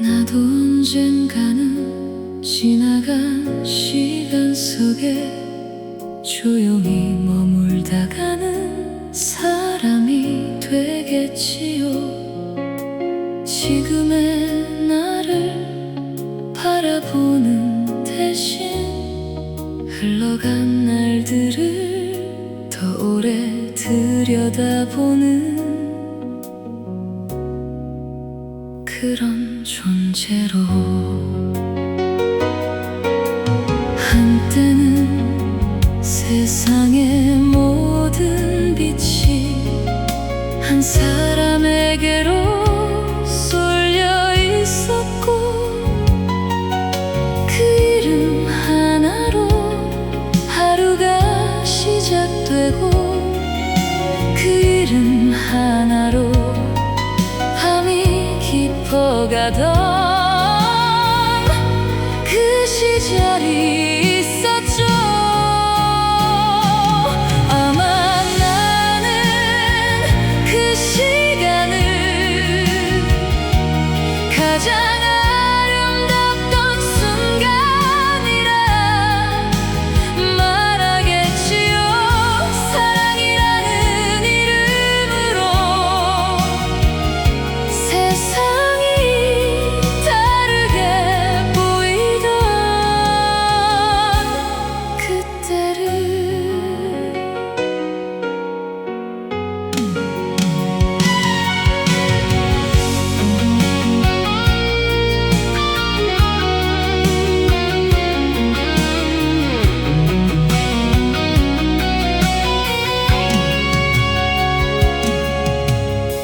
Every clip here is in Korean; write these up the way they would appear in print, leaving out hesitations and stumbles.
나도 언젠가는 지나간 시간 속에 조용히 머물다가는 사람이 되겠지요. 지금의 나를 바라보는 대신 흘러간 날들을 더 오래 들여다보는 그런 존재로 한때는 세상의 모든 빛이 한 사람에게로 쏠려 있었고 그 이름 하나로 하루가 시작되고 그 이름 하나로 밤이 깊어가던 그 시절이 있었죠. 아마 나는 그 시간을 가장 아름답던 순간이라 말하겠지요. 사랑이라는 이름으로 세상이 다르게 보이던 그때를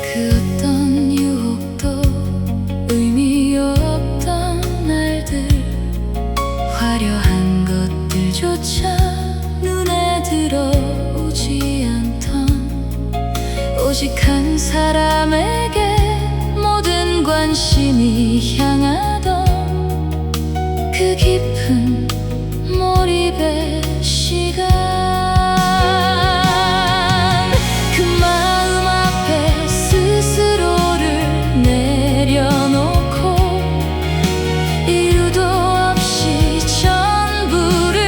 그 어떤 유혹도 의미 없던 날들 화려한 것들조차 눈에 들어오지 않던 오직 한 사람에게 모든 관심이 향하던 그 깊은 몰입의 시간 그 마음 앞에 스스로를 내려놓고 이유도 없이 전부를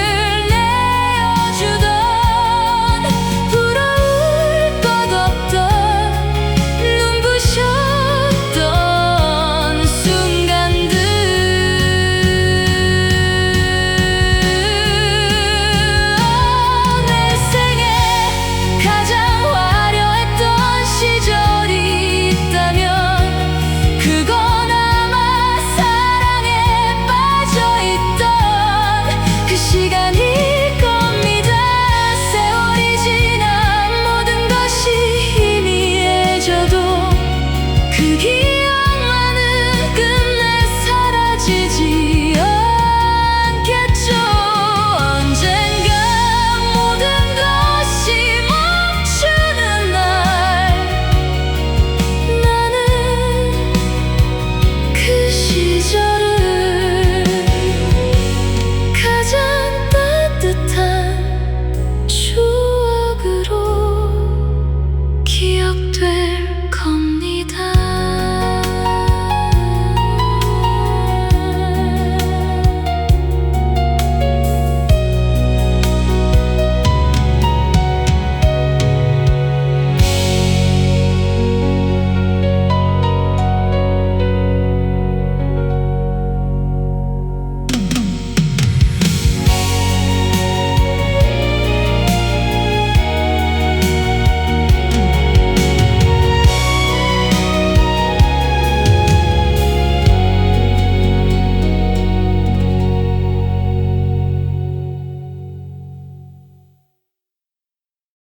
내어주던 부러울 것 없던 눈부셨던 순간들 내 생에 가장 화려했던 시절이 있다면 그건 아마 사랑에 빠져있던 그 시간일 겁니다. 세월이 지나 모든 것이 희미해져도 그